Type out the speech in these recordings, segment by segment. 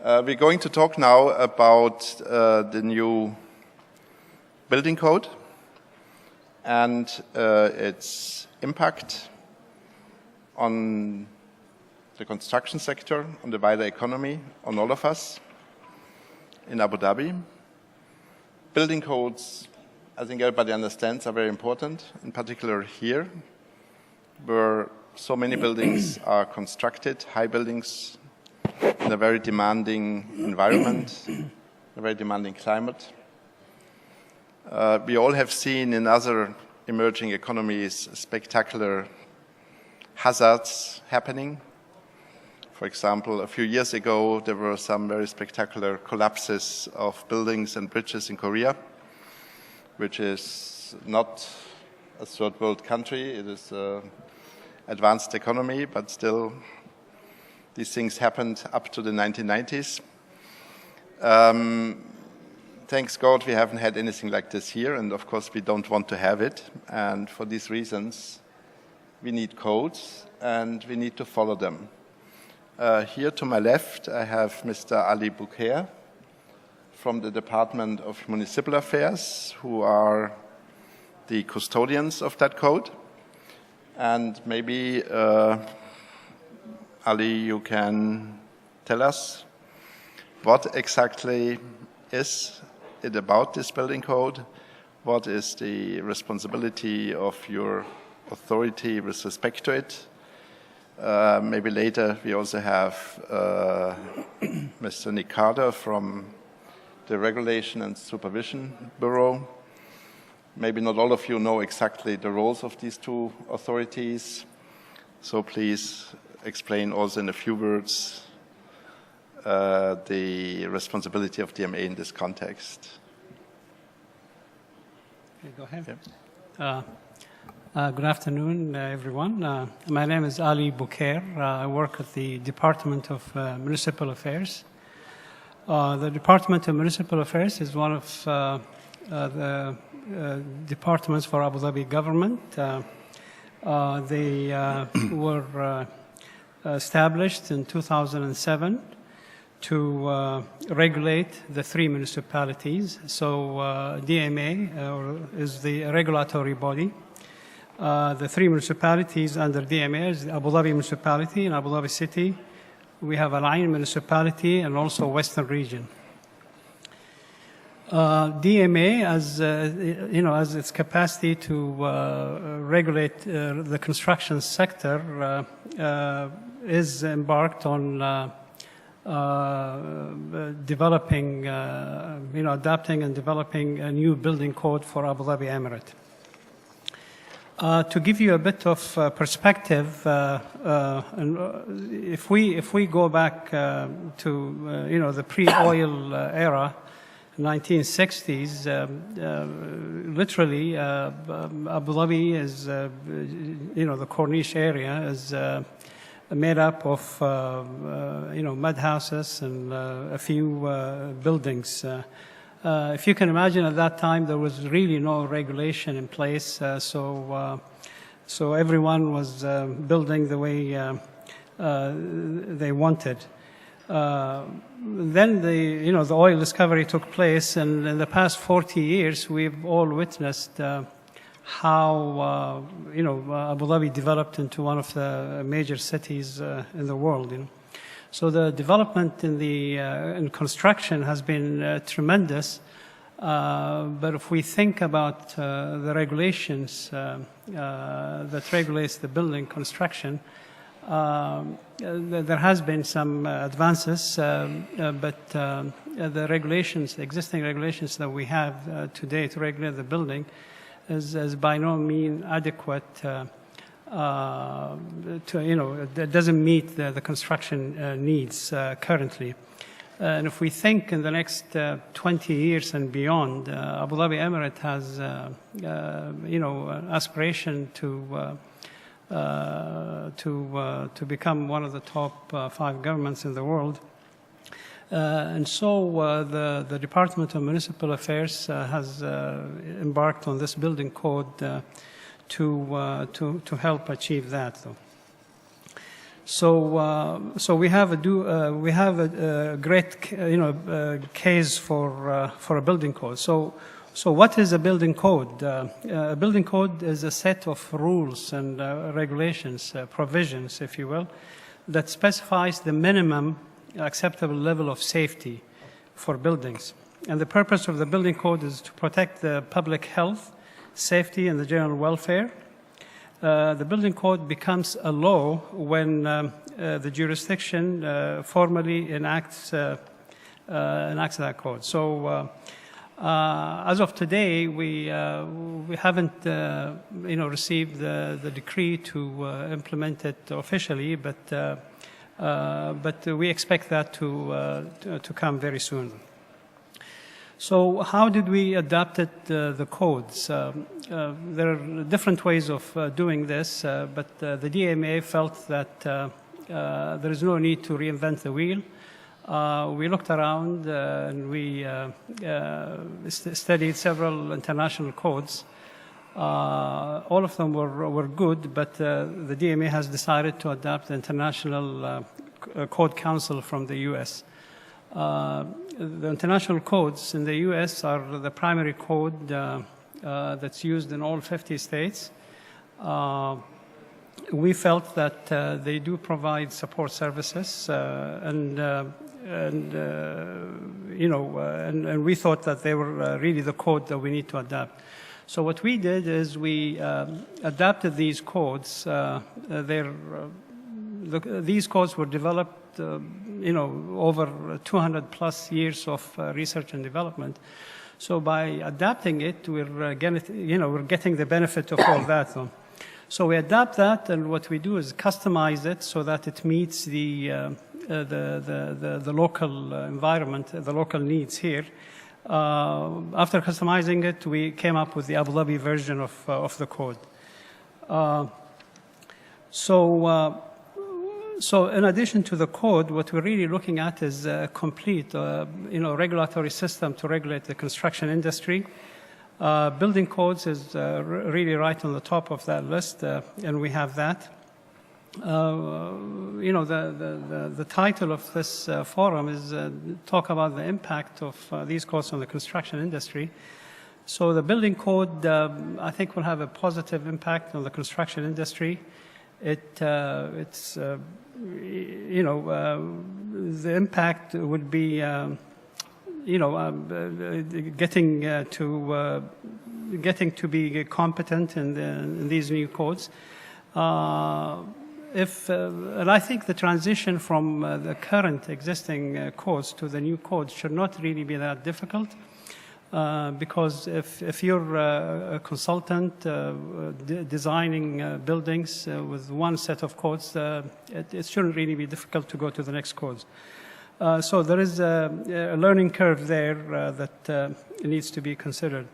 We're going to talk now about the new building code and its impact on the construction sector, on the wider economy, on all of us in Abu Dhabi. Building codes, I think everybody understands, are very important, in particular here, where so many buildings are constructed, high buildings, in a very demanding environment, a very demanding climate. We all have seen in other emerging economies spectacular hazards happening. For example, a few years ago, there were some very spectacular collapses of buildings and bridges in Korea, which is not a third world country. It is an advanced economy, but still these things happened up to the 1990s. Thanks God we haven't had anything like this here, and of course we don't want to have it. And for these reasons, we need codes and we need to follow them. Here to my left, I have Mr. Ali Bouker from the Department of Municipal Affairs, who are the custodians of that code. And maybe Ali, you can tell us what exactly is it about this building code? What is the responsibility of your authority with respect to it? Maybe later we also have Mr. Nick Carter from the Regulation and Supervision Bureau. Maybe not all of you know exactly the roles of these two authorities, so please explain also in a few words the responsibility of DMA in this context. Okay, go ahead. Yeah. Good afternoon, everyone. My name is Ali Bouker. I work at the Department of Municipal Affairs. The Department of Municipal Affairs is one of the departments for Abu Dhabi government. They were established in 2007 to regulate the three municipalities. So DMA is the regulatory body. The three municipalities under DMA is Abu Dhabi Municipality and Abu Dhabi City. We have Al Ain Municipality and also Western Region. DMA, as its capacity to regulate the construction sector, is embarked on developing, adapting and developing a new building code for Abu Dhabi Emirate. To give you a bit of perspective, if we go back to the pre-oil era, 1960s, literally Abu Dhabi is, the Corniche area is made up of, mud houses and a few buildings. If you can imagine, at that time there was really no regulation in place, so everyone was building the way they wanted. Then the oil discovery took place, and in the past 40 years, we've all witnessed how Abu Dhabi developed into one of the major cities in the world. So the development in construction has been tremendous. But if we think about the regulations that regulates the building construction, there has been some advances, but the regulations, the existing regulations that we have today to regulate the building is by no means adequate it doesn't meet the construction needs currently. And if we think in the next 20 years and beyond, Abu Dhabi Emirate has, an aspiration to become one of the top 5 governments in the world. And so the Department of Municipal Affairs has embarked on this building code to help achieve that, though. So we have a great case for a building code. So what is a building code? A building code is a set of rules and regulations, provisions, if you will, that specifies the minimum acceptable level of safety for buildings. And the purpose of the building code is to protect the public health, safety, and the general welfare. The building code becomes a law when the jurisdiction formally enacts that code. So as of today, we haven't received the decree to implement it officially, but we expect that to come very soon. So how did we adapt the codes? There are different ways of doing this, but the DMA felt that there is no need to reinvent the wheel. We looked around and we studied several international codes. All of them were good, but the DMA has decided to adopt the International Code Council from the US. The international codes in the US are the primary code that's used in all 50 states. We felt that they do provide support services, and we thought that they were really the code that we need to adapt. So what we did is we adapted these codes. These codes were developed over 200 plus years of research and development. So by adapting it, we're getting the benefit of all that. So we adapt that, and what we do is customize it so that it meets the local environment, the local needs here. After customizing it, we came up with the Abu Dhabi version of the code. So in addition to the code, what we're really looking at is a complete, regulatory system to regulate the construction industry. Building codes is really right on the top of that list, and we have that. The title of this forum is talk about the impact of these codes on the construction industry. So the building code, I think, will have a positive impact on the construction industry. The impact would be, getting to be competent in these new codes. And I think the transition from the current existing codes to the new codes should not really be that difficult. Because if you're a consultant designing buildings with one set of codes, it shouldn't really be difficult to go to the next codes. So there is a learning curve there that needs to be considered.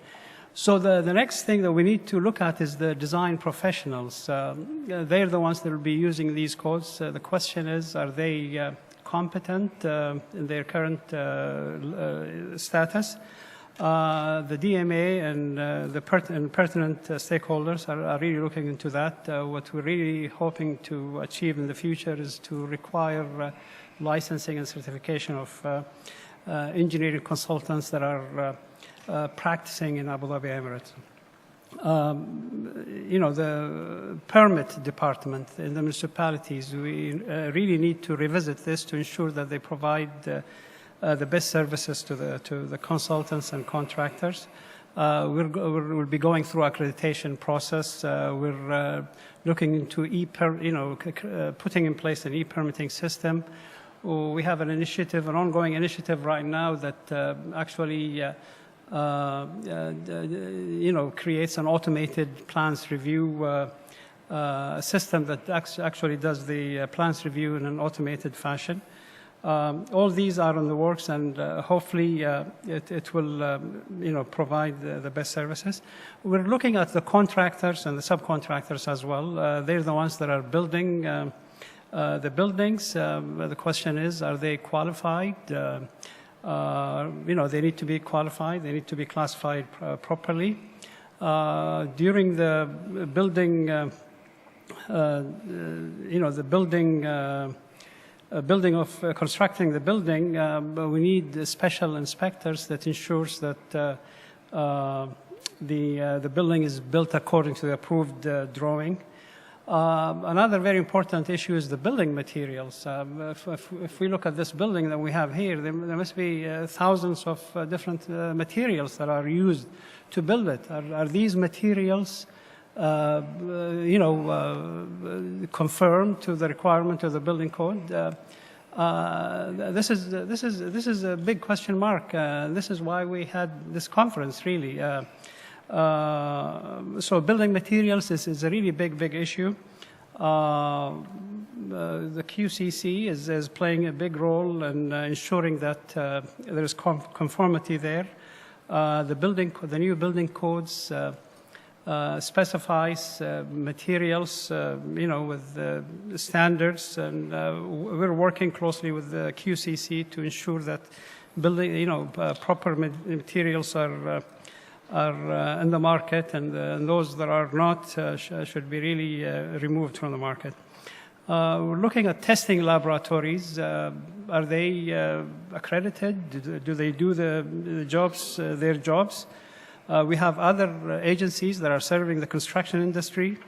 So the next thing that we need to look at is the design professionals. They're the ones that will be using these codes. The question is, are they competent in their current status? The DMA and the pertinent stakeholders are really looking into that. What we're really hoping to achieve in the future is to require licensing and certification of engineering consultants that are practicing in Abu Dhabi Emirates. The permit department in the municipalities, we really need to revisit this to ensure that they provide the best services to the consultants and contractors. We'll be going through accreditation process. We're looking into putting in place an e-permitting system. We have an ongoing initiative right now that actually creates an automated plans review system that actually does the plans review in an automated fashion. All these are in the works, and hopefully it will provide the best services. We're looking at the contractors and the subcontractors as well. They're the ones that are building the buildings. The question is, are they qualified? They need to be qualified. They need to be classified properly. During the building the constructing the building, we need special inspectors that ensures that the building is built according to the approved drawing. Another very important issue is the building materials. If we look at this building that we have here, there must be thousands of different materials that are used to build it. Are these materials conform to the requirement of the building code? This is a big question mark. This is why we had this conference, really. So building materials is a really big issue. The QCC is playing a big role in ensuring that there is conformity there. The new building codes specifies materials, with standards, and we're working closely with the QCC to ensure that proper materials are in the market, and those that are not should be really removed from the market. We're looking at testing laboratories. Are they accredited? Do they do their jobs? We have other agencies that are serving the construction industry.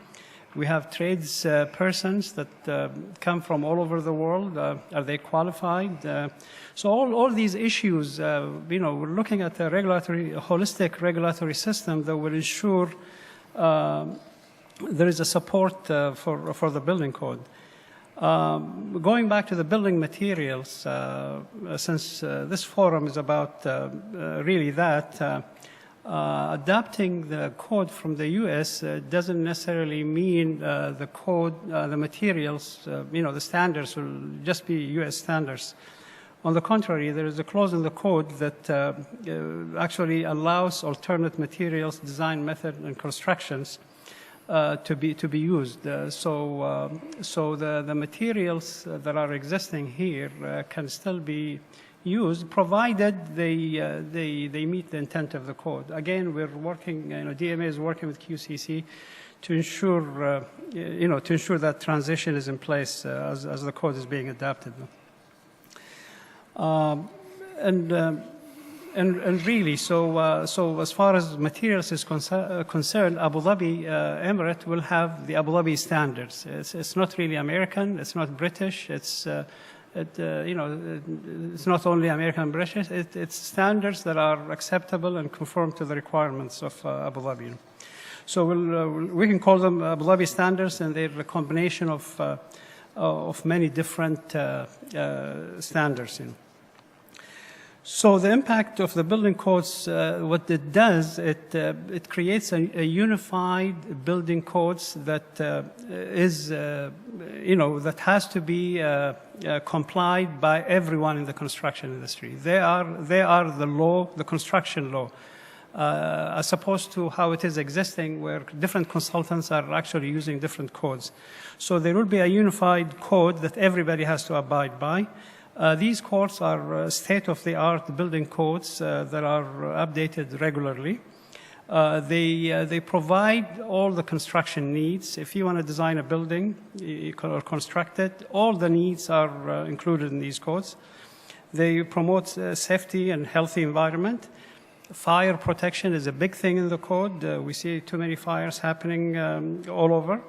We have trades persons that come from all over the world. Are they qualified? So all these issues, we're looking at a holistic regulatory system that will ensure there is a support for the building code. Going back to the building materials, since this forum is about really that, adapting the code from the U.S. Doesn't necessarily mean the code, the materials, the standards will just be U.S. standards. On the contrary, there is a clause in the code that actually allows alternate materials, design method, and constructions to be used. So the materials that are existing here can still be used, provided they meet the intent of the code. Again, we're working, DMA is working with QCC to ensure, that transition is in place as the code is being adapted. And really, so as far as materials is concerned, Abu Dhabi Emirate will have the Abu Dhabi standards. It's not really American. It's not British. It's not only American and British. It's standards that are acceptable and conform to the requirements of Abu Dhabi. So we can call them Abu Dhabi standards, and they're a combination of many different standards. So the impact of the building codes, what it does, it creates a unified building codes that that has to be complied by everyone in the construction industry. They are the law, the construction law, as opposed to how it is existing, where different consultants are actually using different codes. So there will be a unified code that everybody has to abide by. These codes are state-of-the-art building codes that are updated regularly. They provide all the construction needs. If you want to design a building or construct it, all the needs are included in these codes. They promote safety and healthy environment. Fire protection is a big thing in the code. We see too many fires happening all over.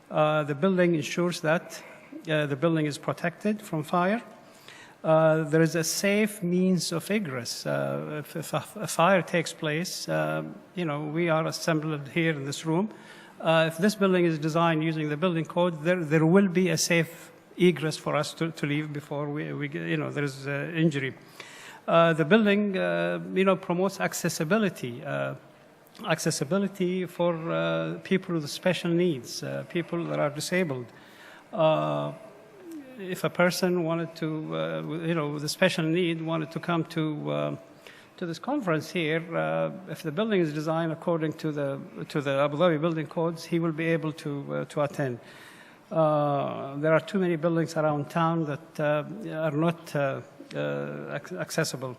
The building ensures that the building is protected from fire. There is a safe means of egress. If a fire takes place, we are assembled here in this room. If this building is designed using the building code, there will be a safe egress for us to leave before there is injury. The building, promotes accessibility. Accessibility for people with special needs, people that are disabled. If a person wanted to, with a special need, wanted to come to this conference here, if the building is designed according to the Abu Dhabi building codes, he will be able to attend. There are too many buildings around town that are not accessible.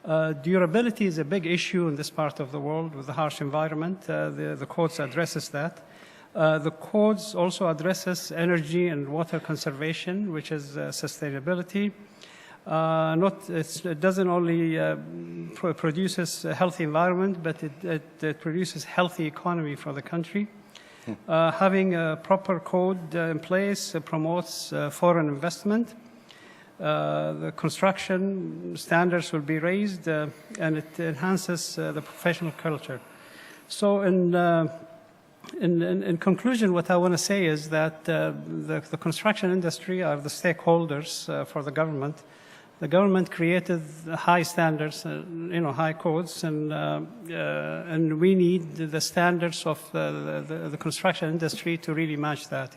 Durability is a big issue in this part of the world with the harsh environment. The codes addresses that. The codes also addresses energy and water conservation, which is sustainability. It doesn't only produces a healthy environment, but it produces healthy economy for the country. Having a proper code in place promotes foreign investment. The construction standards will be raised, and it enhances the professional culture. So in conclusion, what I want to say is that the construction industry are the stakeholders for the government. The government created high standards, high codes, and we need the standards of the construction industry to really match that.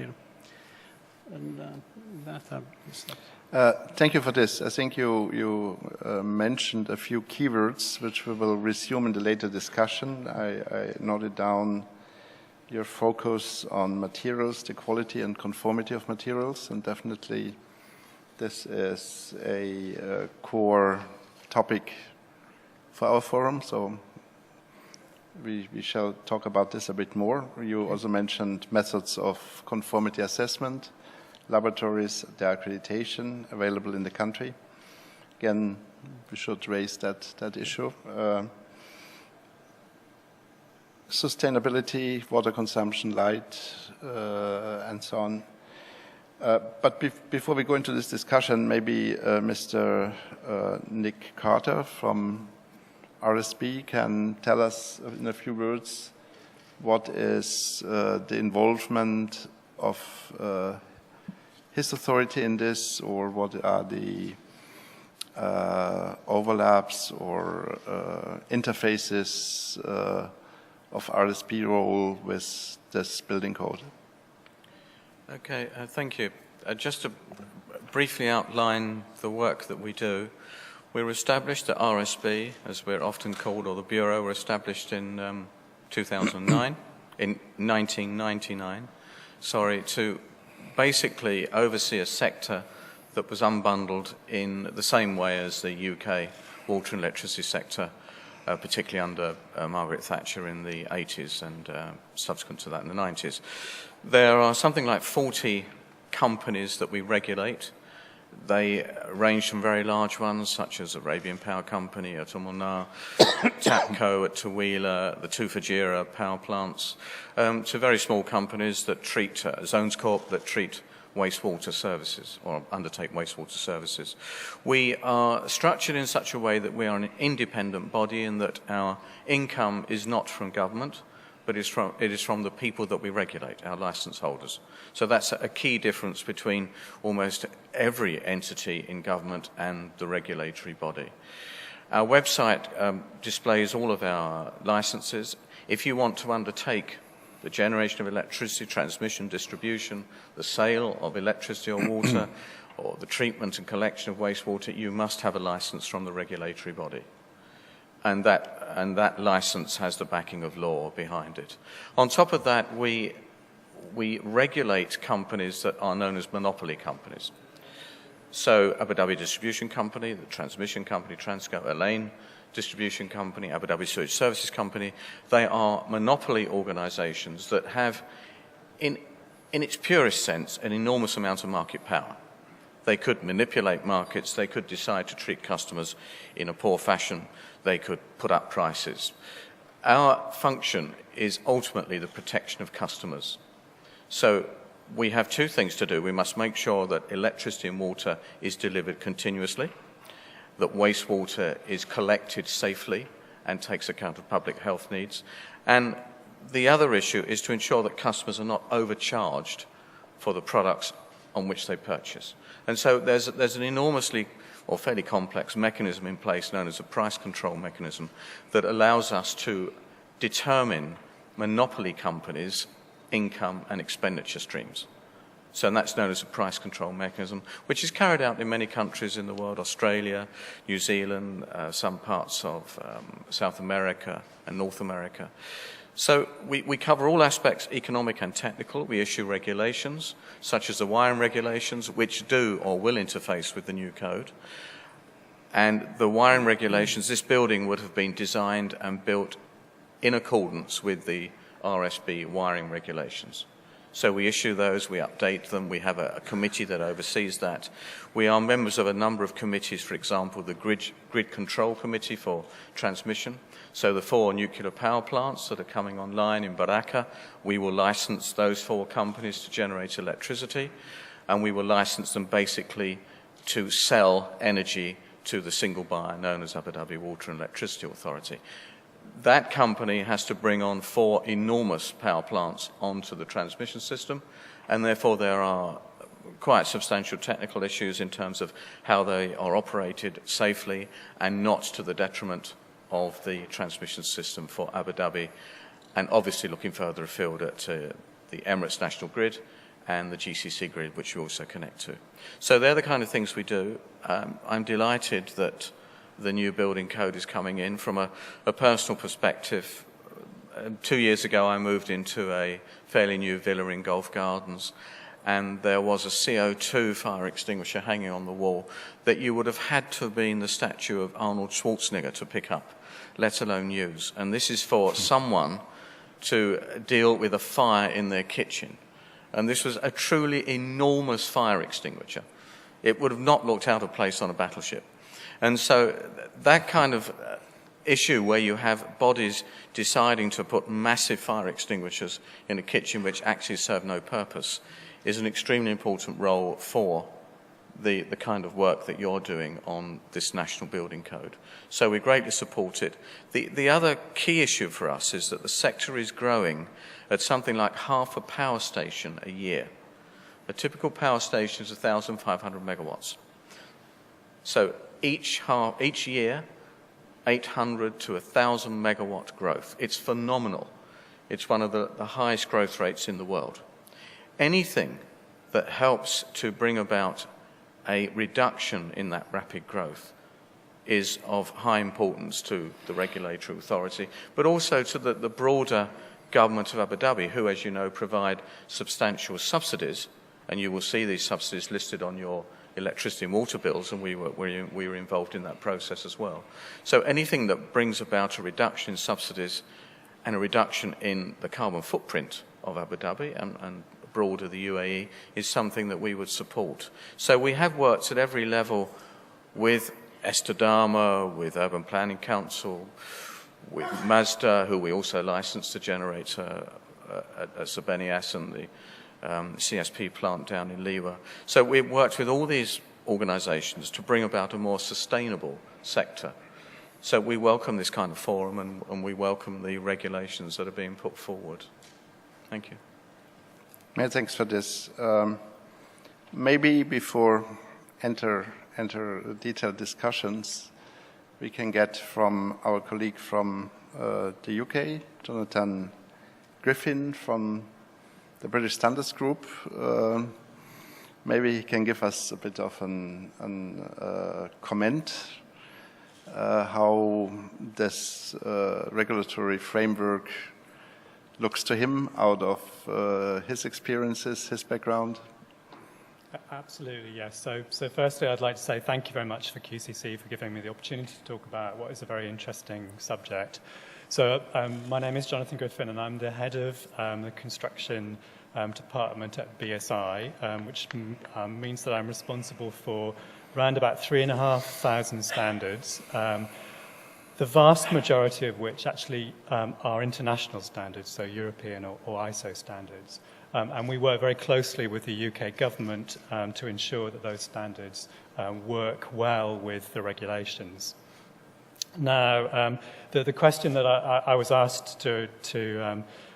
Thank you for this. I think you mentioned a few keywords which we will resume in the later discussion. I noted down your focus on materials, the quality and conformity of materials, and definitely this is a core topic for our forum, so we shall talk about this a bit more. You also mentioned methods of conformity assessment, laboratories, the accreditation available in the country. Again, we should raise that issue. Sustainability, water consumption, light, and so on. But before we go into this discussion, maybe Mr. Nick Carter from RSB can tell us in a few words what is the involvement of his authority in this, or what are the overlaps or interfaces of RSB role with this building code. Okay, thank you. Just to briefly outline the work that we do, we were established at RSB, as we're often called, or the Bureau, were established in 2009, in 1999, to basically oversee a sector that was unbundled in the same way as the UK water and electricity sector, particularly under Margaret Thatcher in the 80s and subsequent to that in the 90s. There are something like 40 companies that we regulate. They range from very large ones, such as Arabian Power Company at Umm TAPCO at Taweelah, the two Fajira power plants, to very small companies that treat, Zones Corp, that treat wastewater services or undertake wastewater services. We are structured in such a way that we are an independent body in that our income is not from government, but it is from the people that we regulate, our license holders. So that's a key difference between almost every entity in government and the regulatory body. Our website displays all of our licenses. If you want to undertake the generation of electricity, transmission, distribution, the sale of electricity or water, or the treatment and collection of wastewater, you must have a license from the regulatory body. And that license has the backing of law behind it. On top of that, we regulate companies that are known as monopoly companies. So Abu Dhabi Distribution Company, the Transmission Company, Transco, Elaine Distribution Company, Abu Dhabi Sewage Services Company, they are monopoly organizations that have, in its purest sense, an enormous amount of market power. They could manipulate markets, they could decide to treat customers in a poor fashion, they could put up prices. Our function is ultimately the protection of customers. So we have two things to do. We must make sure that electricity and water is delivered continuously, that wastewater is collected safely and takes account of public health needs. And the other issue is to ensure that customers are not overcharged for the products on which they purchase. And so there's an enormously or fairly complex mechanism in place known as a price control mechanism that allows us to determine monopoly companies' income and expenditure streams. So that's known as a price control mechanism, which is carried out in many countries in the world, Australia, New Zealand, some parts of South America and North America. So we cover all aspects, economic and technical. We issue regulations, such as the wiring regulations, which do or will interface with the new code. And the wiring regulations, this building would have been designed and built in accordance with the RSB wiring regulations. So we issue those, we update them, we have a committee that oversees that. We are members of a number of committees, for example, the Grid Control Committee for Transmission. So the 4 nuclear power plants that are coming online in Baraka, we will license those 4 companies to generate electricity, and we will license them basically to sell energy to the single buyer known as Abu Dhabi Water and Electricity Authority. That company has to bring on 4 enormous power plants onto the transmission system, and therefore there are quite substantial technical issues in terms of how they are operated safely and not to the detriment of the transmission system for Abu Dhabi, and obviously looking further afield at the Emirates National Grid and the GCC grid, which you also connect to. So they're the kind of things we do. I'm delighted that the new building code is coming in. From a personal perspective, 2 years ago I moved into a fairly new villa in Gulf Gardens, and there was a CO2 fire extinguisher hanging on the wall that you would have had to have been the statue of Arnold Schwarzenegger to pick up, let alone use. And this is for someone to deal with a fire in their kitchen. And this was a truly enormous fire extinguisher. It would have not looked out of place on a battleship. And so that kind of issue where you have bodies deciding to put massive fire extinguishers in a kitchen which actually serve no purpose is an extremely important role for the kind of work that you're doing on this national building code. So we greatly support it. The other key issue for us is that the sector is growing at something like half a power station a year. A typical power station is 1,500 megawatts. So each year, 800 to 1,000 megawatt growth. It's phenomenal. It's one of the highest growth rates in the world. Anything that helps to bring about a reduction in that rapid growth is of high importance to the regulatory authority, but also to the broader government of Abu Dhabi, who, as you know, provide substantial subsidies, and you will see these subsidies listed on your electricity and water bills, and we were involved in that process as well. So anything that brings about a reduction in subsidies and a reduction in the carbon footprint of Abu Dhabi and broader the UAE is something that we would support. So we have worked at every level with Estadama, with Urban Planning Council, with Mazda, who we also licensed to generate at Sabenias and the CSP plant down in Liwa. So we've worked with all these organisations to bring about a more sustainable sector. So we welcome this kind of forum and we welcome the regulations that are being put forward. Thank you. Many thanks for this. Maybe before enter detailed discussions, we can get from our colleague from the UK, Jonathan Griffin from the British Standards Group. Maybe he can give us a bit of a comment how this regulatory framework looks to him out of his experiences, his background. Absolutely, yes. So firstly, I'd like to say thank you very much for QCC for giving me the opportunity to talk about what is a very interesting subject. So my name is Jonathan Griffin, and I'm the head of the construction department at BSI, which means that I'm responsible for around about 3,500 standards, the vast majority of which actually are international standards, so European or ISO standards. And we work very closely with the UK government to ensure that those standards work well with the regulations. Now, the question that I was asked to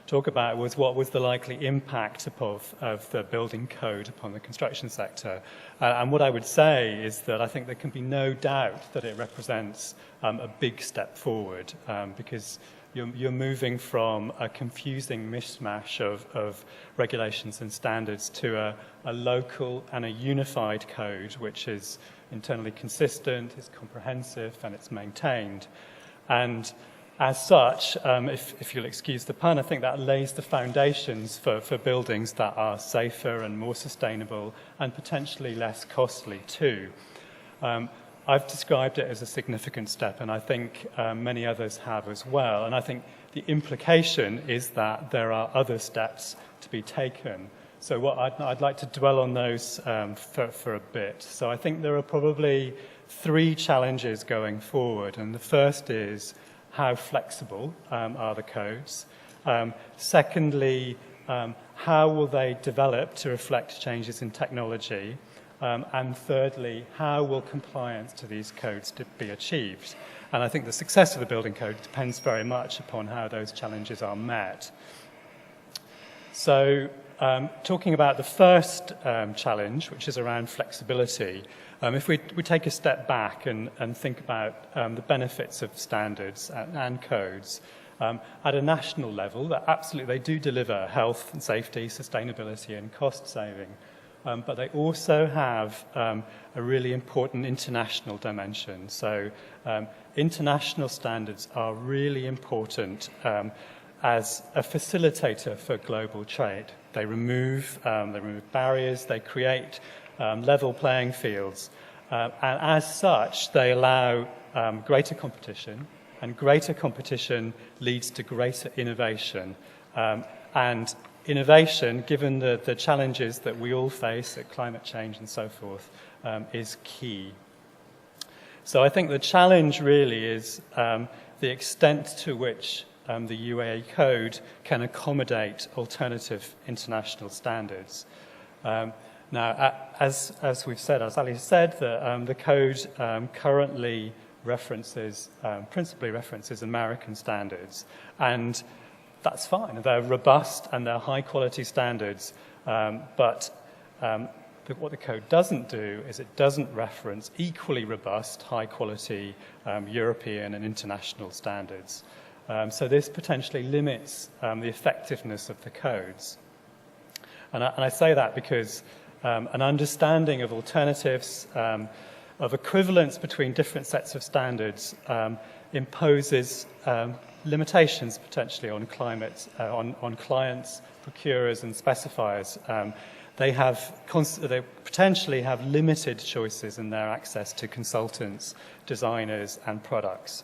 talk about was what was the likely impact of the building code upon the construction sector. And what I would say is that I think there can be no doubt that it represents a big step forward because you're moving from a confusing mishmash of regulations and standards to a local and a unified code which is internally consistent, is comprehensive, and it's maintained. And as such, if you'll excuse the pun, I think that lays the foundations for buildings that are safer and more sustainable and potentially less costly too. I've described it as a significant step, and I think many others have as well. And I think the implication is that there are other steps to be taken. So what I'd like to dwell on those for a bit. So I think there are probably 3 challenges going forward. And the first is, how flexible are the codes? Secondly, how will they develop to reflect changes in technology? And thirdly, how will compliance to these codes be achieved? And I think the success of the building code depends very much upon how those challenges are met. So, talking about the first challenge, which is around flexibility, if we take a step back and think about the benefits of standards and codes, at a national level, that absolutely they do deliver health and safety, sustainability and cost saving. But they also have a really important international dimension. So international standards are really important as a facilitator for global trade. They remove barriers, they create level playing fields. And as such, they allow greater competition, and greater competition leads to greater innovation. And innovation, given the challenges that we all face, at climate change and so forth, is key. So I think the challenge really is the extent to which the UAE Code can accommodate alternative international standards. Now, as we've said, as Ali said, the code currently principally references American standards, and that's fine. They're robust and they're high-quality standards, but what the code doesn't do is it doesn't reference equally robust, high-quality European and international standards. So this potentially limits the effectiveness of the codes. And I say that because an understanding of alternatives, of equivalence between different sets of standards, imposes limitations potentially on on clients, procurers and specifiers. They potentially have limited choices in their access to consultants, designers and products.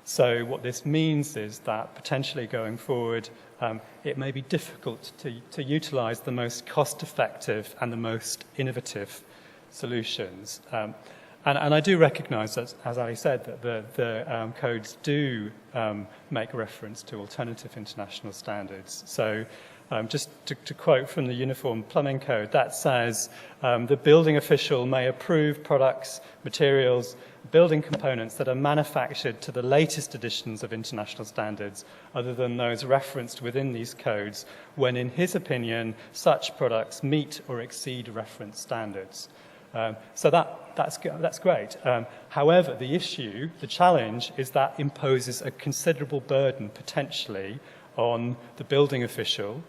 So what this means is that potentially going forward, it may be difficult to utilize the most cost-effective and the most innovative solutions. And I do recognize, as Ali said, that the codes do make reference to alternative international standards. So just to quote from the Uniform Plumbing Code, that says, the building official may approve products, materials, building components that are manufactured to the latest editions of international standards other than those referenced within these codes when, in his opinion, such products meet or exceed reference standards. So that's great. However, the challenge is that imposes a considerable burden potentially on the building official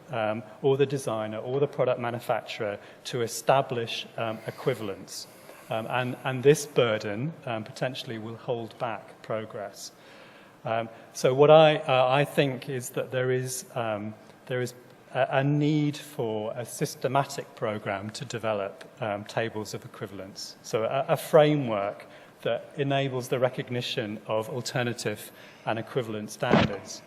or the designer or the product manufacturer to establish equivalence. And this burden potentially will hold back progress. So what I think is that there is a need for a systematic program to develop tables of equivalence. So a framework that enables the recognition of alternative and equivalent standards.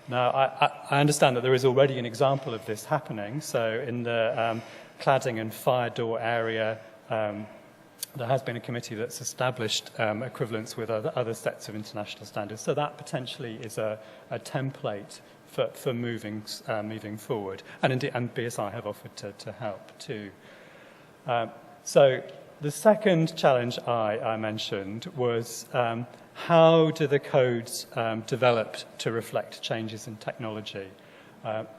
Now, I understand that there is already an example of this happening. So in the cladding and fire door area, there has been a committee that's established equivalence with other sets of international standards. So that potentially is a template for moving forward. And indeed, and BSI have offered to help too. So the second challenge I mentioned was how do the codes develop to reflect changes in technology?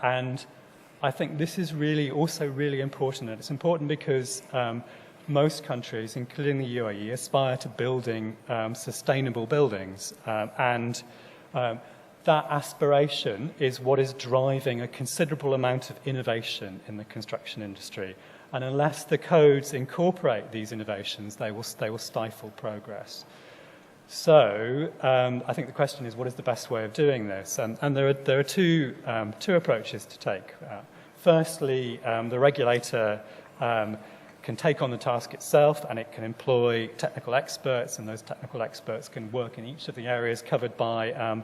And I think this is also really important. And it's important because most countries, including the UAE, aspire to building sustainable buildings. And that aspiration is what is driving a considerable amount of innovation in the construction industry. And unless the codes incorporate these innovations, they will stifle progress. So I think the question is, what is the best way of doing this? And there are two approaches to take. Firstly, the regulator can take on the task itself, and it can employ technical experts, and those technical experts can work in each of the areas covered by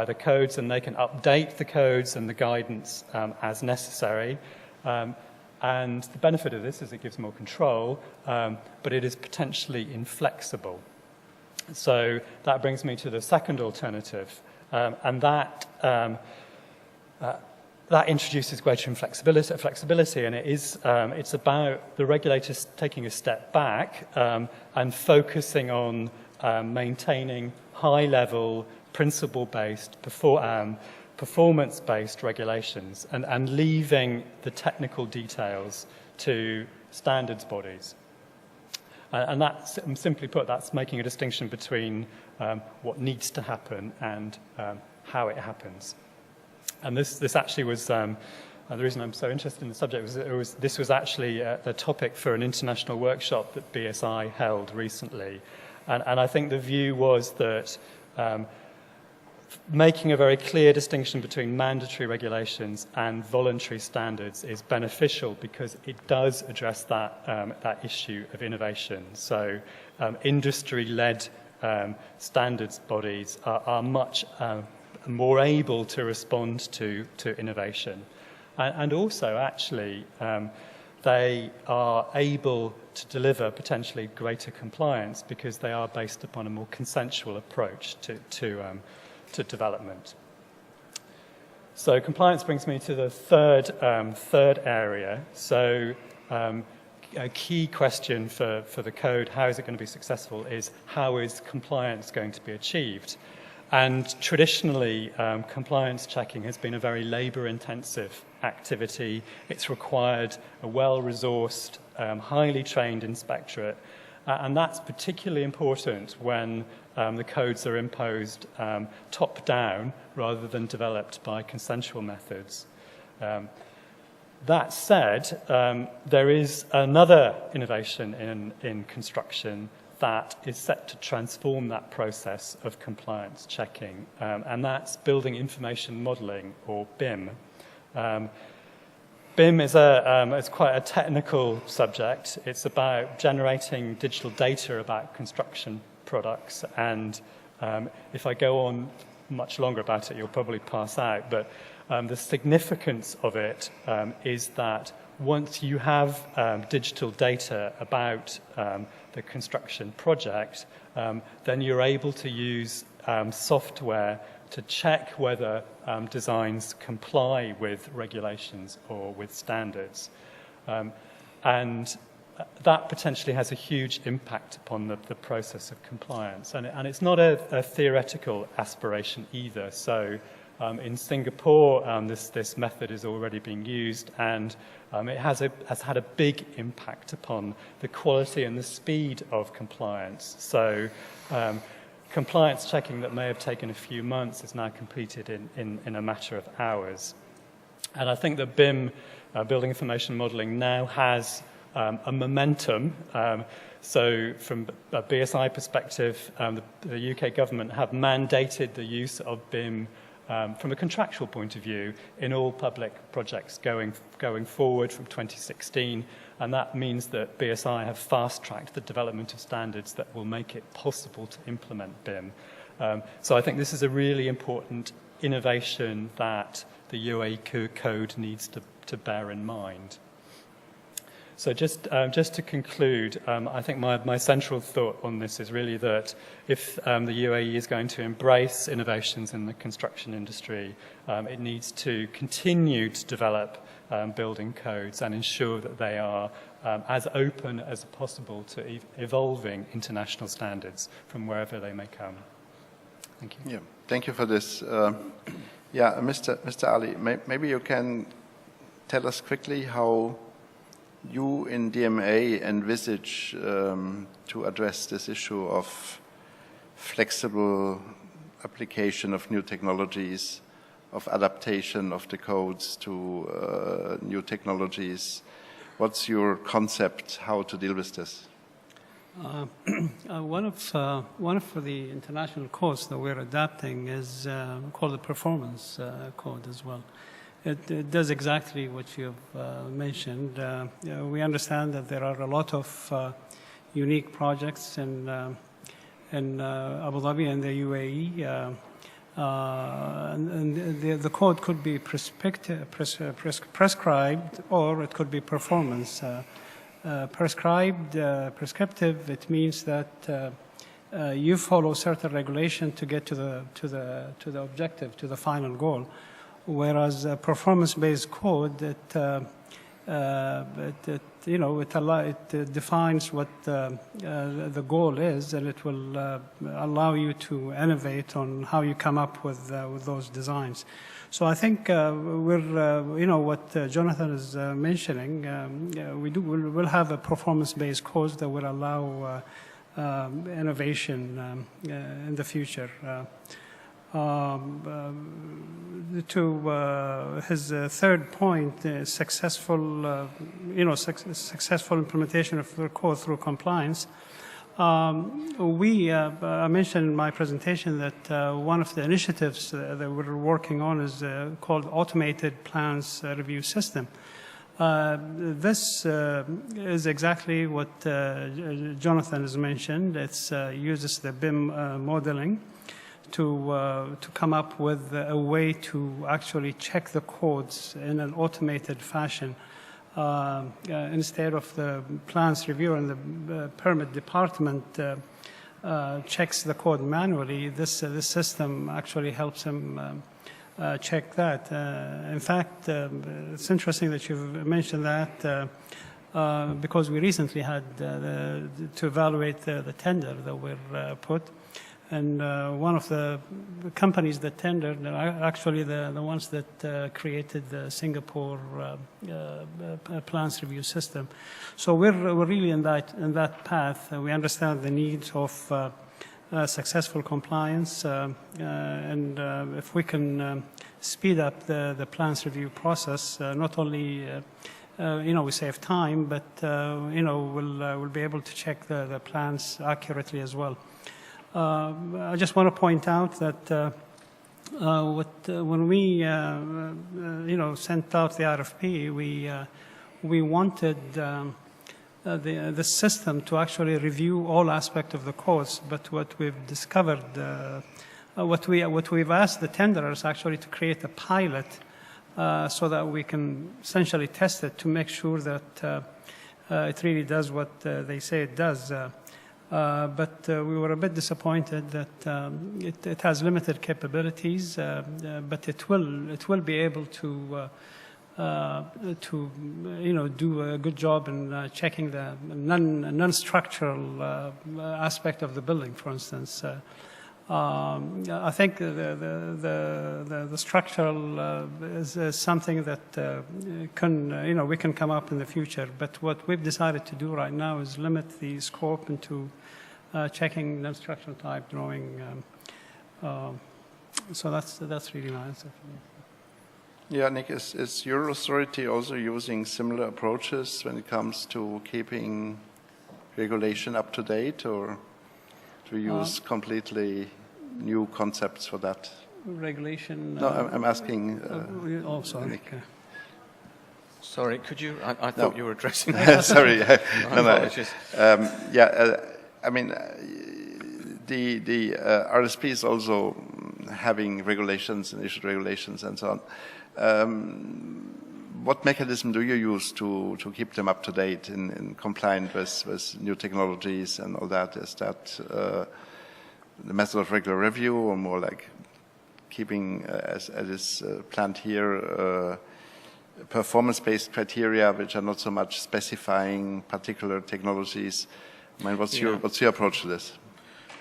the codes, and they can update the codes and the guidance as necessary. And the benefit of this is it gives more control, but it is potentially inflexible. So that brings me to the second alternative, and that introduces greater flexibility, and it's about the regulators taking a step back and focusing on maintaining high-level, principle-based, performance-based regulations and leaving the technical details to standards bodies. And that, simply put, that's making a distinction between what needs to happen and how it happens. And this actually was, the reason I'm so interested in the subject was this was actually the topic for an international workshop that BSI held recently. And I think the view was that making a very clear distinction between mandatory regulations and voluntary standards is beneficial because it does address that issue of innovation. So industry-led standards bodies are much more able to respond to innovation. And also, actually, they are able to deliver potentially greater compliance because they are based upon a more consensual approach to development. So compliance brings me to the third area. So a key question for the code, how is it going to be successful, is how is compliance going to be achieved? And traditionally, compliance checking has been a very labor-intensive activity. It's required a well-resourced, highly trained inspectorate, and that's particularly important when the codes are imposed top-down rather than developed by consensual methods. That said, there is another innovation in construction that is set to transform that process of compliance checking, and that's building information modeling, or BIM. BIM is quite a technical subject. It's about generating digital data about construction products, and if I go on much longer about it, you'll probably pass out, but the significance of it is that once you have digital data about the construction project, then you're able to use software to check whether designs comply with regulations or with standards. And that potentially has a huge impact upon the process of compliance. And it's not a theoretical aspiration either. So in Singapore, this method is already being used, and it has had a big impact upon the quality and the speed of compliance. So compliance checking that may have taken a few months is now completed in a matter of hours. And I think that BIM, Building Information Modeling, now has a momentum. So from a BSI perspective, the UK government have mandated the use of BIM from a contractual point of view in all public projects going forward from 2016, and that means that BSI have fast-tracked the development of standards that will make it possible to implement BIM. So I think this is a really important innovation that the UAE code needs to bear in mind. So just to conclude, I think my central thought on this is really that if the UAE is going to embrace innovations in the construction industry, it needs to continue to develop building codes and ensure that they are as open as possible to evolving international standards from wherever they may come. Thank you. Yeah, thank you for this. Mr. Ali, maybe you can tell us quickly how you in DMA envisage to address this issue of flexible application of new technologies, of adaptation of the codes to new technologies. What's your concept how to deal with this? One of the international codes that we're adapting is called the performance code as well. it does exactly what you've mentioned. We understand that there are a lot of unique projects in Abu Dhabi and the UAE. And the code could be prescribed, or it could be performance. Prescriptive, it means that you follow certain regulation to get to the objective, to the final goal. Whereas performance-based code, it defines what the goal is, and it will allow you to innovate on how you come up with those designs. So I think what Jonathan is mentioning, we'll have a performance-based code that will allow innovation in the future. To his third point, successful implementation of the code through compliance. I mentioned in my presentation that one of the initiatives that we're working on is called Automated Plans Review System. This is exactly what Jonathan has mentioned. It uses the BIM modeling to come up with a way to actually check the codes in an automated fashion. Instead of the plans reviewer and the permit department checks the code manually, this system actually helps him check that. In fact, it's interesting that you've mentioned that because we recently had to evaluate the tender that were put. And one of the companies that tendered are actually the ones that created the Singapore plans review system. So we're really in that path. We understand the needs of successful compliance, and if we can speed up the plans review process, not only we save time, but we'll be able to check the plans accurately as well. I just want to point out that when we sent out the RFP, we wanted the system to actually review all aspects of the codes. But what we've discovered, what we've asked the tenderers actually to create a pilot so that we can essentially test it to make sure that it really does what they say it does. But we were a bit disappointed that it has limited capabilities, but it will be able to do a good job in checking the non-structural aspect of the building, for instance. I think the structural is something that we can come up in the future. But what we've decided to do right now is limit the scope into checking non-structural type drawing. So that's really my answer. Yeah, Nick, is your authority also using similar approaches when it comes to keeping regulation up to date, or to use completely new concepts for that? Regulation? No, I'm asking sorry. Nick. Okay. Sorry, could you? I thought you were addressing. Sorry. My apologies. I mean, the RSP is also having regulations and issued regulations and so on. What mechanism do you use to keep them up to date in compliant with new technologies and all that? Is that the method of regular review, or more like keeping, as is planned here, performance-based criteria which are not so much specifying particular technologies? I mean, what's your approach to this?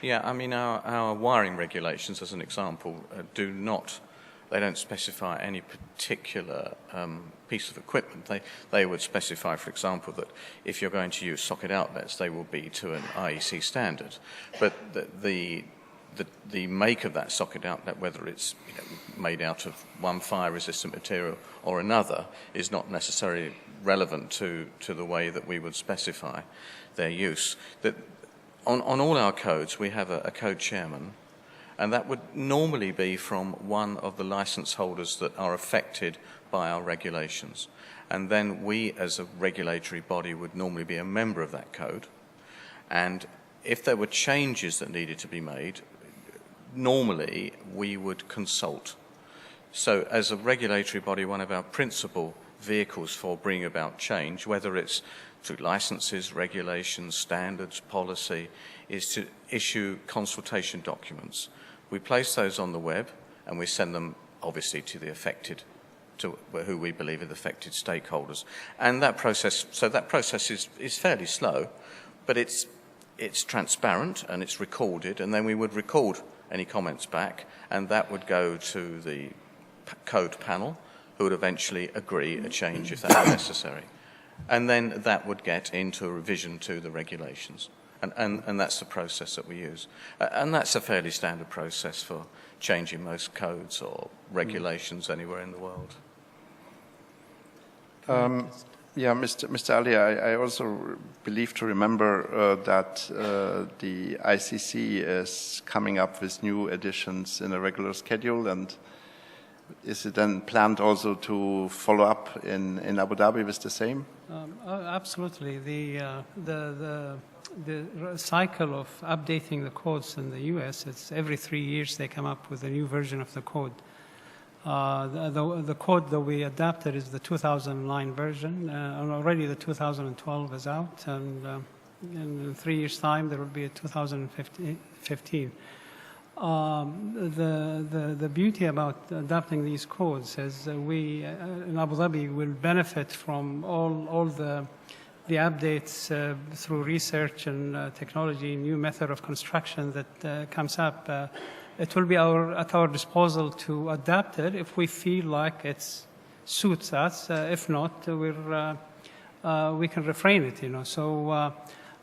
Yeah, I mean, our wiring regulations, as an example, they don't specify any particular piece of equipment. They would specify, for example, that if you're going to use socket outlets, they will be to an IEC standard. But the make of that socket outlet, whether it's made out of one fire-resistant material or another, is not necessarily relevant to the way that we would specify their use. On all our codes, we have a code chairman, And that would normally be from one of the license holders that are affected by our regulations. And then we, as a regulatory body, would normally be a member of that code. And if there were changes that needed to be made, normally we would consult. So as a regulatory body, one of our principal vehicles for bringing about change, whether it's through licenses, regulations, standards, policy, is to issue consultation documents. We place those on the web and we send them obviously to the affected, to who we believe are the affected stakeholders. And that process, is fairly slow, but it's transparent and it's recorded, and then we would record any comments back, and that would go to the code panel, who would eventually agree a change if that were necessary. And then that would get into a revision to the regulations. And that's the process that we use. And that's a fairly standard process for changing most codes or regulations anywhere in the world. Yeah, Mr. Ali, I also believe to remember that the ICC is coming up with new editions in a regular schedule, and is it then planned also to follow up in Abu Dhabi with the same? Absolutely. The cycle of updating the codes in the US, it's every 3 years they come up with a new version of the code. The code that we adapted is the 2009 version, and already the 2012 is out, and in 3 years' time there will be a 2015. The beauty about adapting these codes is we in Abu Dhabi will benefit from all the updates through research and technology, new method of construction that comes up. It will be at our disposal to adapt it if we feel like it suits us. If not, we can refrain it, So,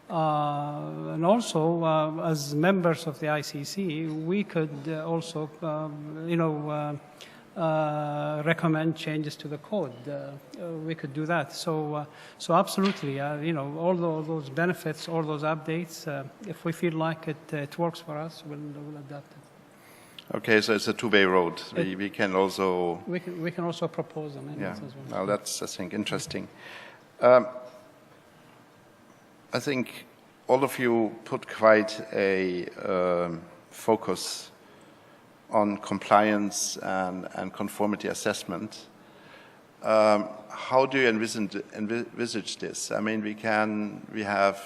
and also, as members of the ICC, we could also, recommend changes to the code. We could do that. So absolutely, all those benefits, all those updates, if we feel like it works for us, we'll adapt it. Okay, so it's a two-way road. We can also... We can also propose amendments as well. Well, that's, I think, interesting. I think all of you put quite a focus on compliance and conformity assessment. How do you envisage this? I mean, we have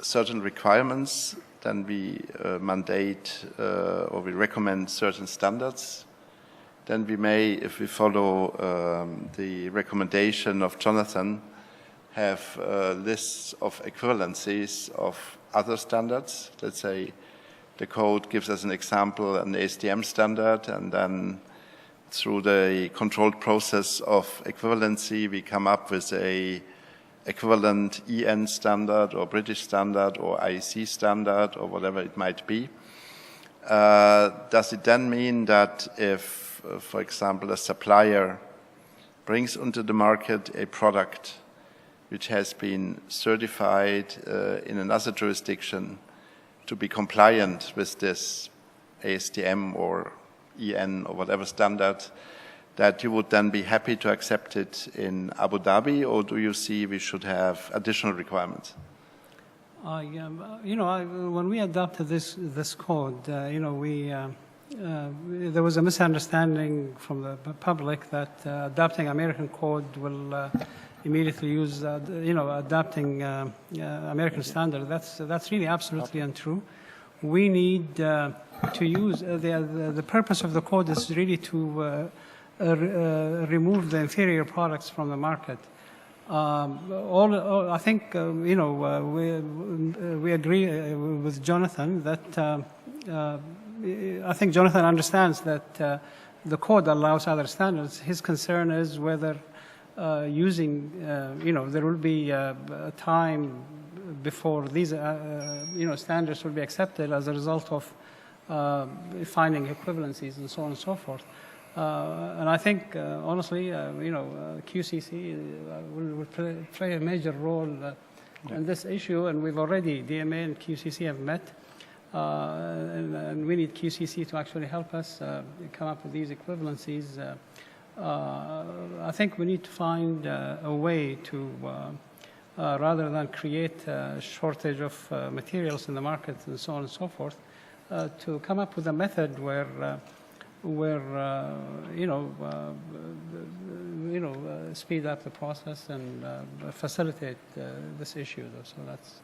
certain requirements, then we mandate or we recommend certain standards. Then we may, if we follow the recommendation of Jonathan, have lists of equivalencies of other standards. Let's say the code gives us an example, an ASTM standard, and then through the controlled process of equivalency, we come up with a equivalent EN standard or British standard or IEC standard or whatever it might be. Does it then mean that if, for example, a supplier brings onto the market a product which has been certified in another jurisdiction to be compliant with this ASTM or EN or whatever standard, that you would then be happy to accept it in Abu Dhabi, or do you see we should have additional requirements? When we adopted this code, there was a misunderstanding from the public that adopting American code will immediately use, adopting American standard. That's really absolutely untrue. We need to use the purpose of the code is really to remove the inferior products from the market. I think we agree with Jonathan that I think Jonathan understands that the code allows other standards. His concern is whether using, there will be a time before these, standards will be accepted as a result of finding equivalencies and so on and so forth. And I think, honestly, QCC will play a major role in this issue, and we've already, DMA and QCC have met, and we need QCC to actually help us come up with these equivalencies. I think we need to find a way to, rather than create a shortage of materials in the market and so on and so forth, to come up with a method where speed up the process and facilitate this issue. So that's.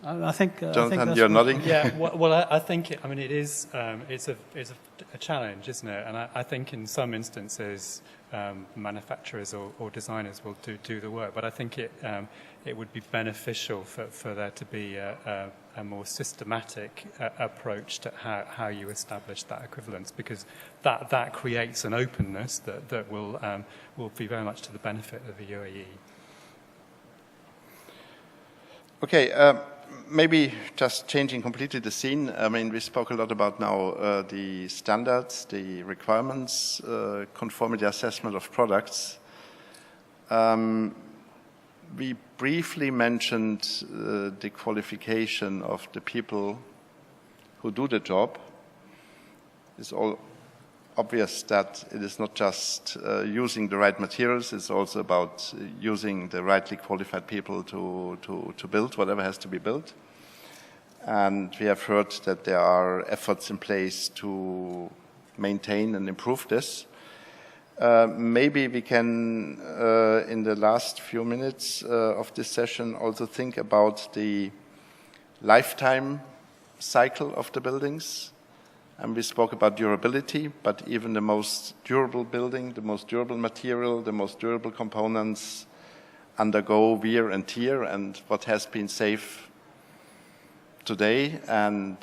I think. Jonathan, you're nodding. Yeah. Well, I think. I mean, it is. It's a challenge, isn't it? And I think in some instances, manufacturers or designers will do the work. But I think it would be beneficial for there to be a more systematic approach to how you establish that equivalence, because that creates an openness that will be very much to the benefit of the UAE. Okay, maybe just changing completely the scene. I mean, we spoke a lot about now the standards, the requirements, conformity assessment of products. We briefly mentioned the qualification of the people who do the job. It's all obvious that it is not just using the right materials, it's also about using the rightly qualified people to build whatever has to be built. And we have heard that there are efforts in place to maintain and improve this. Maybe we can, in the last few minutes of this session, also think about the lifetime cycle of the buildings. And we spoke about durability, but even the most durable building, the most durable material, the most durable components undergo wear and tear, and what has been safe today and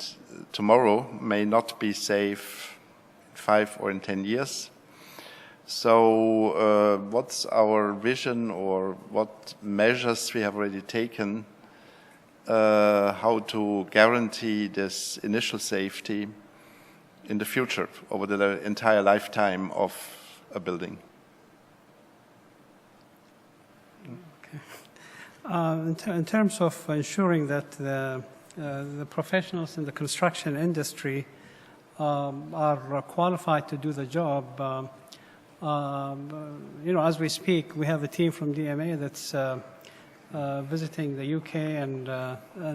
tomorrow may not be safe in 5 or in 10 years. So what's our vision, or what measures we have already taken how to guarantee this initial safety in the future over the entire lifetime of a building? Okay. In terms of ensuring that the professionals in the construction industry are qualified to do the job, as we speak, we have a team from DMA that's visiting the UK and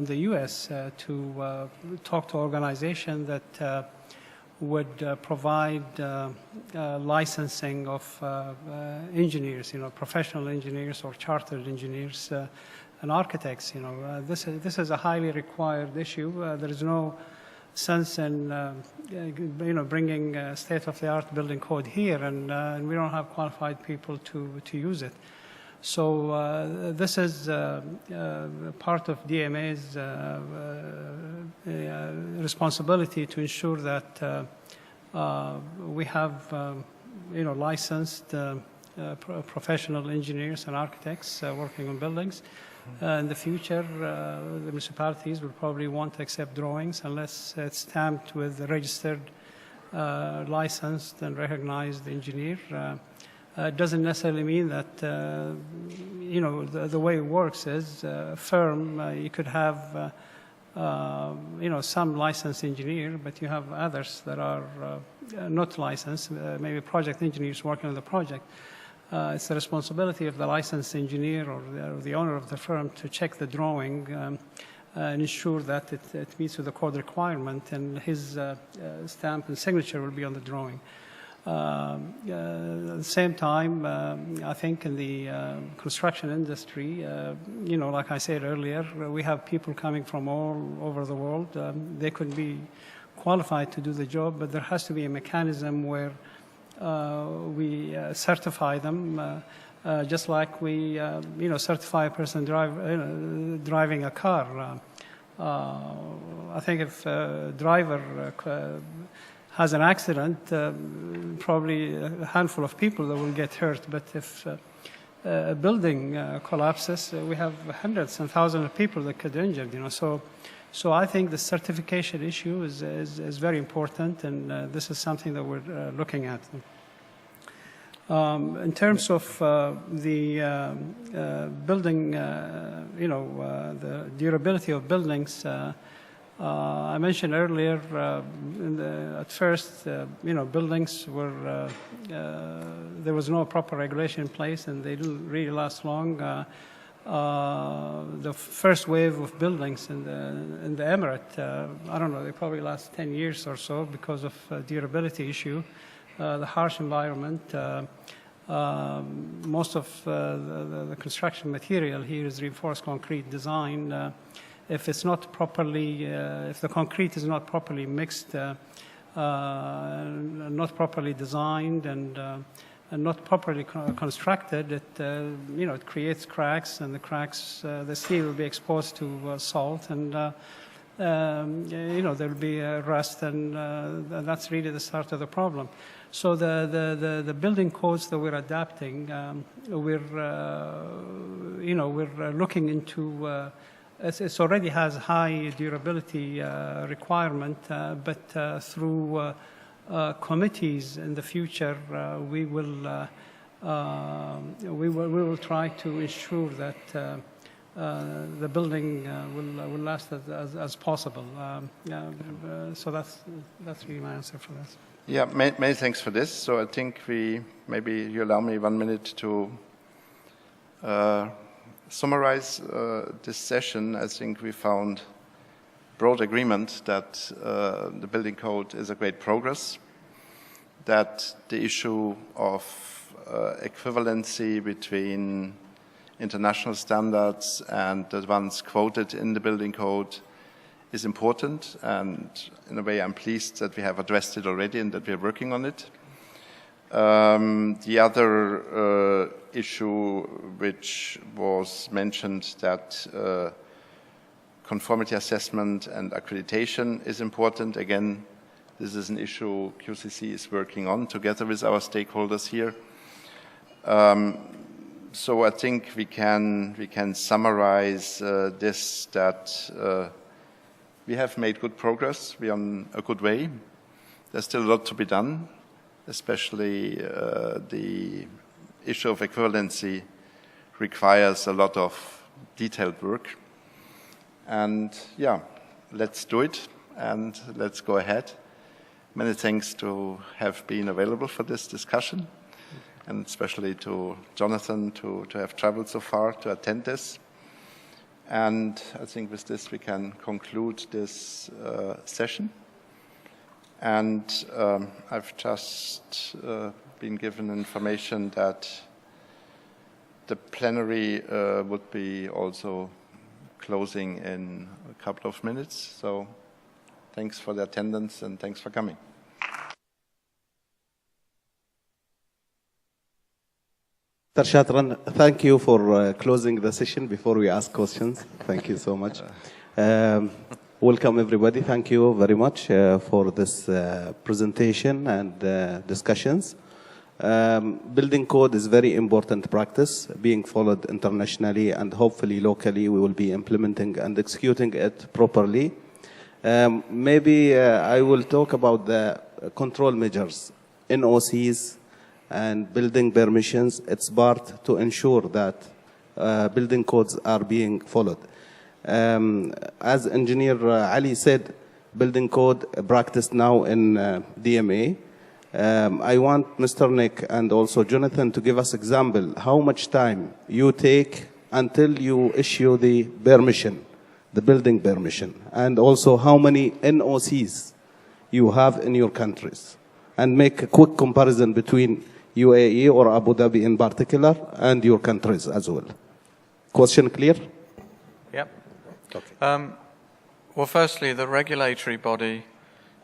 the US to talk to organizations that would provide licensing of engineers, professional engineers or chartered engineers and architects. This is a highly required issue. There is no sense in bringing state-of-the-art building code here, and we don't have qualified people to use it. So this is part of DMA's responsibility to ensure that we have licensed professional engineers and architects working on buildings. In the future, the municipalities will probably want to accept drawings unless it's stamped with a registered, licensed and recognized engineer. It doesn't necessarily mean that, the way it works is firm, you could have, some licensed engineer, but you have others that are not licensed, maybe project engineers working on the project. It's the responsibility of the licensed engineer or the owner of the firm to check the drawing and ensure that it meets with the code requirement, and his stamp and signature will be on the drawing. At the same time, I think in the construction industry, like I said earlier, we have people coming from all over the world. They could be qualified to do the job, but there has to be a mechanism where we certify them, just like we, certify a person driving a car. I think if a driver has an accident, probably a handful of people that will get hurt. But if a building collapses, we have hundreds and thousands of people that get injured. So I think the certification issue is very important, and this is something that we're looking at. In terms of the building, the durability of buildings, I mentioned earlier, at first, buildings were, there was no proper regulation in place and they didn't really last long. The first wave of buildings in the Emirate, I don't know, they probably last 10 years or so because of durability issue, the harsh environment. Most of the construction material here is reinforced concrete design. If it's not properly, if the concrete is not properly mixed, not properly designed, and not properly constructed, it it creates cracks, and the cracks, the steel will be exposed to salt, and there'll be rust, and that's really the start of the problem. So the building codes that we're adapting, we're looking into. It already has high durability requirement, but through committees in the future, we will try to ensure that the building will last as possible. So that's really my answer for this. Yeah, many thanks for this. So I think maybe you allow me 1 minute to summarize this session. I think we found broad agreement that the building code is a great progress, that the issue of equivalency between international standards and the ones quoted in the building code is important, and in a way I'm pleased that we have addressed it already and that we are working on it. The other issue which was mentioned, that conformity assessment and accreditation is important. Again, this is an issue QCC is working on together with our stakeholders here. So I think we can summarize this, that we have made good progress. We are on a good way. There's still a lot to be done, especially the issue of equivalency requires a lot of detailed work. And yeah, let's do it and let's go ahead. Many thanks to have been available for this discussion, and especially to Jonathan to have traveled so far to attend this. And I think with this we can conclude this session. And I've just been given information that the plenary would be also closing in a couple of minutes. So thanks for the attendance and thanks for coming. Mr. Shatran, thank you for closing the session before we ask questions. Thank you so much. Welcome, everybody. Thank you very much for this presentation and discussions. Building code is very important practice being followed internationally, and hopefully locally we will be implementing and executing it properly. Maybe I will talk about the control measures, NOCs, and building permissions. It's part to ensure that building codes are being followed. As Engineer Ali said, building code practiced now in DMA. I want Mr. Nick and also Jonathan to give us example how much time you take until you issue the permission, the building permission, and also how many NOCs you have in your countries, and make a quick comparison between UAE or Abu Dhabi in particular and your countries as well. Question clear? Yep. Okay. Well, firstly, the regulatory body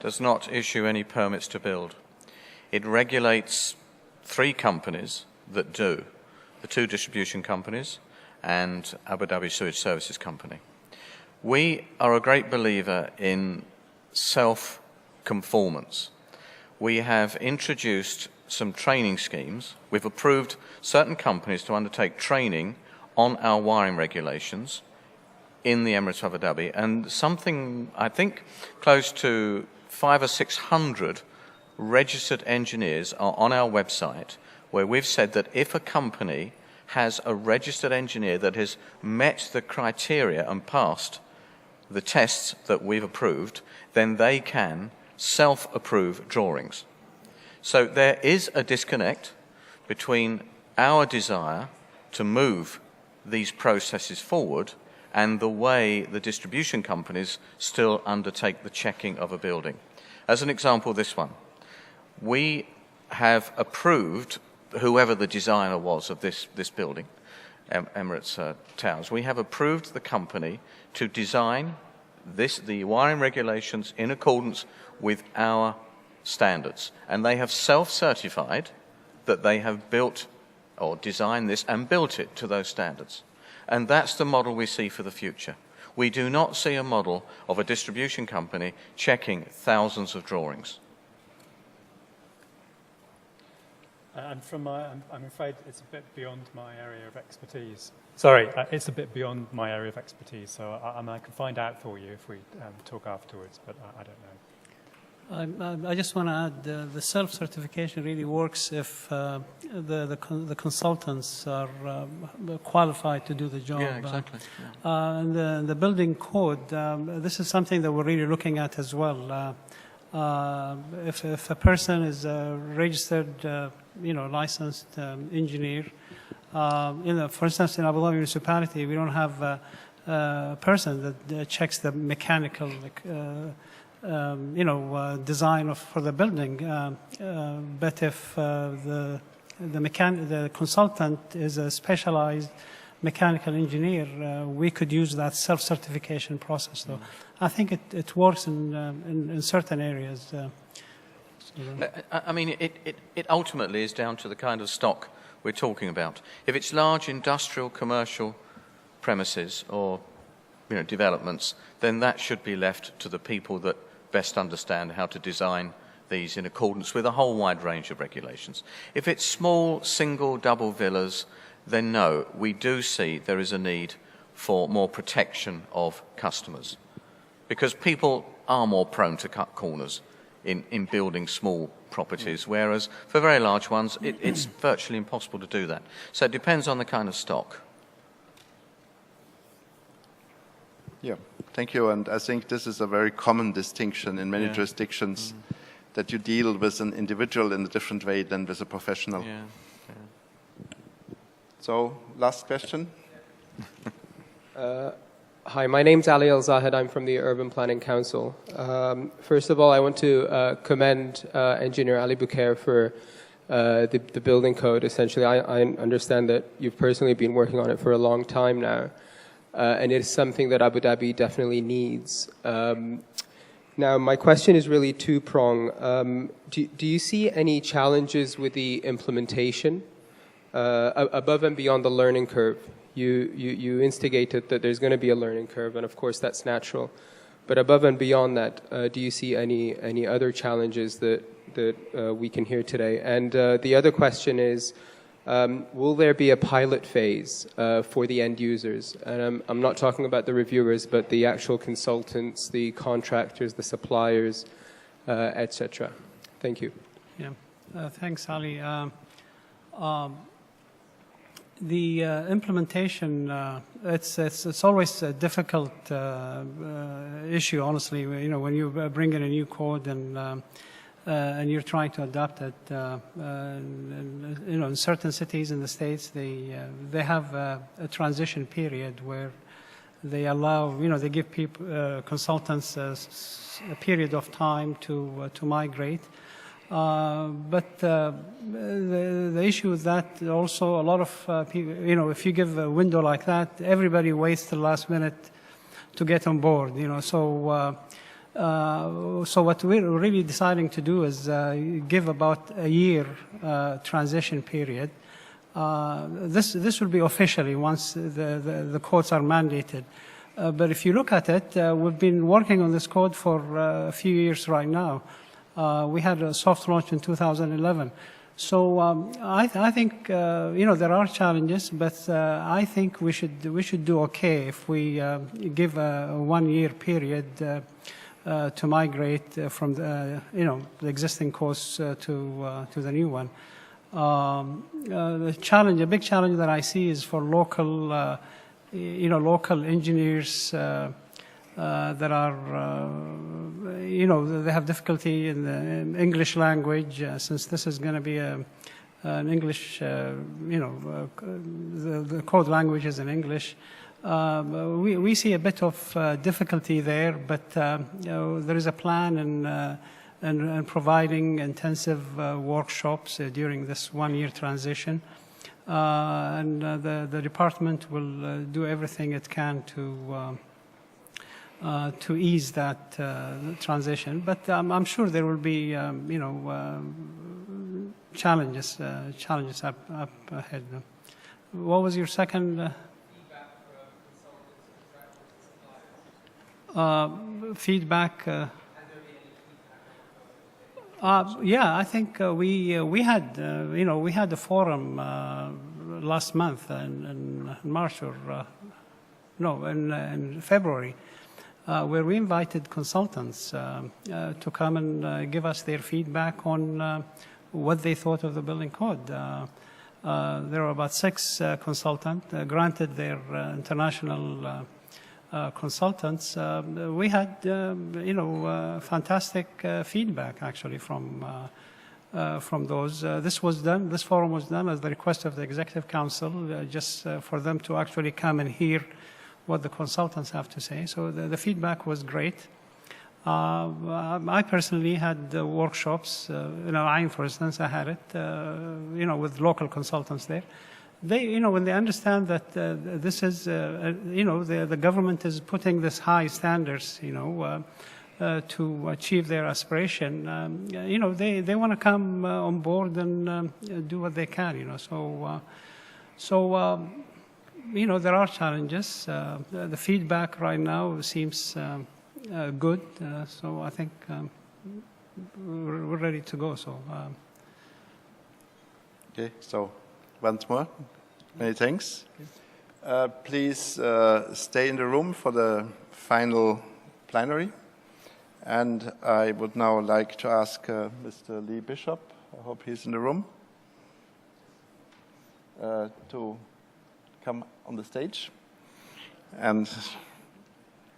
does not issue any permits to build. It regulates 3 companies that do, the 2 distribution companies and Abu Dhabi Sewage Services Company. We are a great believer in self-conformance. We have introduced some training schemes. We've approved certain companies to undertake training on our wiring regulations in the Emirates of Abu Dhabi, and something, I think, close to 500 or 600 registered engineers are on our website, where we've said that if a company has a registered engineer that has met the criteria and passed the tests that we've approved, then they can self-approve drawings. So there is a disconnect between our desire to move these processes forward and the way the distribution companies still undertake the checking of a building. As an example, this one. We have approved, whoever the designer was of this building, Emirates Towers, we have approved the company to design the wiring regulations in accordance with our standards. And they have self-certified that they have built or designed this and built it to those standards. And that's the model we see for the future. We do not see a model of a distribution company checking thousands of drawings. And I'm afraid it's a bit beyond my area of expertise. Sorry, it's a bit beyond my area of expertise, so I can find out for you if we talk afterwards, but I don't know. I just want to add, the self-certification really works if the consultants are qualified to do the job. Yeah, exactly. And the building code, this is something that we're really looking at as well. If a person is a registered, licensed engineer, for instance, in Abu Dhabi municipality, we don't have a person that checks the mechanical, design for the building. But if the consultant is a specialized mechanical engineer, we could use that self-certification process. Though I think it works in certain areas. I mean, it ultimately is down to the kind of stock we're talking about. If it's large industrial, commercial premises or developments, then that should be left to the people that best understand how to design these in accordance with a whole wide range of regulations. If it's small, single, double villas, then no, we do see there is a need for more protection of customers, because people are more prone to cut corners in building small properties, whereas for very large ones, it's virtually impossible to do that. So it depends on the kind of stock. Yeah, thank you. And I think this is a very common distinction in many jurisdictions, that you deal with an individual in a different way than with a professional. Yeah. So, last question. Hi, my name's Ali Al-Zahid. I'm from the Urban Planning Council. First of all, I want to commend Engineer Ali Boukair for the building code. Essentially, I understand that you've personally been working on it for a long time now. And it is something that Abu Dhabi definitely needs. Now, my question is really two-pronged. Do you see any challenges with the implementation above and beyond the learning curve? You instigated that there's going to be a learning curve, and of course that's natural. But above and beyond that, do you see any other challenges that we can hear today? And the other question is, will there be a pilot phase for the end users? And I'm not talking about the reviewers, but the actual consultants, the contractors, the suppliers, etc. Thank you. Yeah, thanks, Ali. The implementation, it's always a difficult issue, honestly. When you bring in a new code and you're trying to adapt it, in certain cities in the States, they have a transition period where they allow, they give people, consultants a period of time to migrate. But the issue is that also a lot of people, if you give a window like that, everybody waits till the last minute to get on board. So what we're really deciding to do is give about a year transition period. This will be officially once the codes are mandated. But if you look at it, we've been working on this code for a few years right now. We had a soft launch in 2011. So I think, there are challenges, but I think we should do okay if we give a 1 year period to migrate from the existing course to the new one. A big challenge that I see is for local engineers that are, they have difficulty in the English language, since this is going to be an English, the code language is in English. We see a bit of difficulty there, but there is a plan in providing intensive workshops during this one-year transition. And the department will do everything it can to ease that transition. But I'm sure there will be, challenges up ahead. What was your second? Feedback. Yeah, I think we had we had a forum last month in March or in February, where we invited consultants to come and give us their feedback on what they thought of the building code. There were about 6 consultants. Granted, they're international consultants. We had, fantastic feedback actually from those. This forum was done at the request of the Executive Council, just for them to actually come and hear what the consultants have to say. So the feedback was great. I personally had workshops, in Al-Ain, for instance, I had it, with local consultants there. They, when they understand that this is, the government is putting this high standards, to achieve their aspiration, they want to come on board and do what they can, there are challenges. The feedback right now seems good, so I think we're ready to go. So. Okay, so once more, many thanks. Please stay in the room for the final plenary. And I would now like to ask Mr. Lee Bishop, I hope he's in the room, to come on the stage. And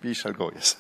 we shall go, yes.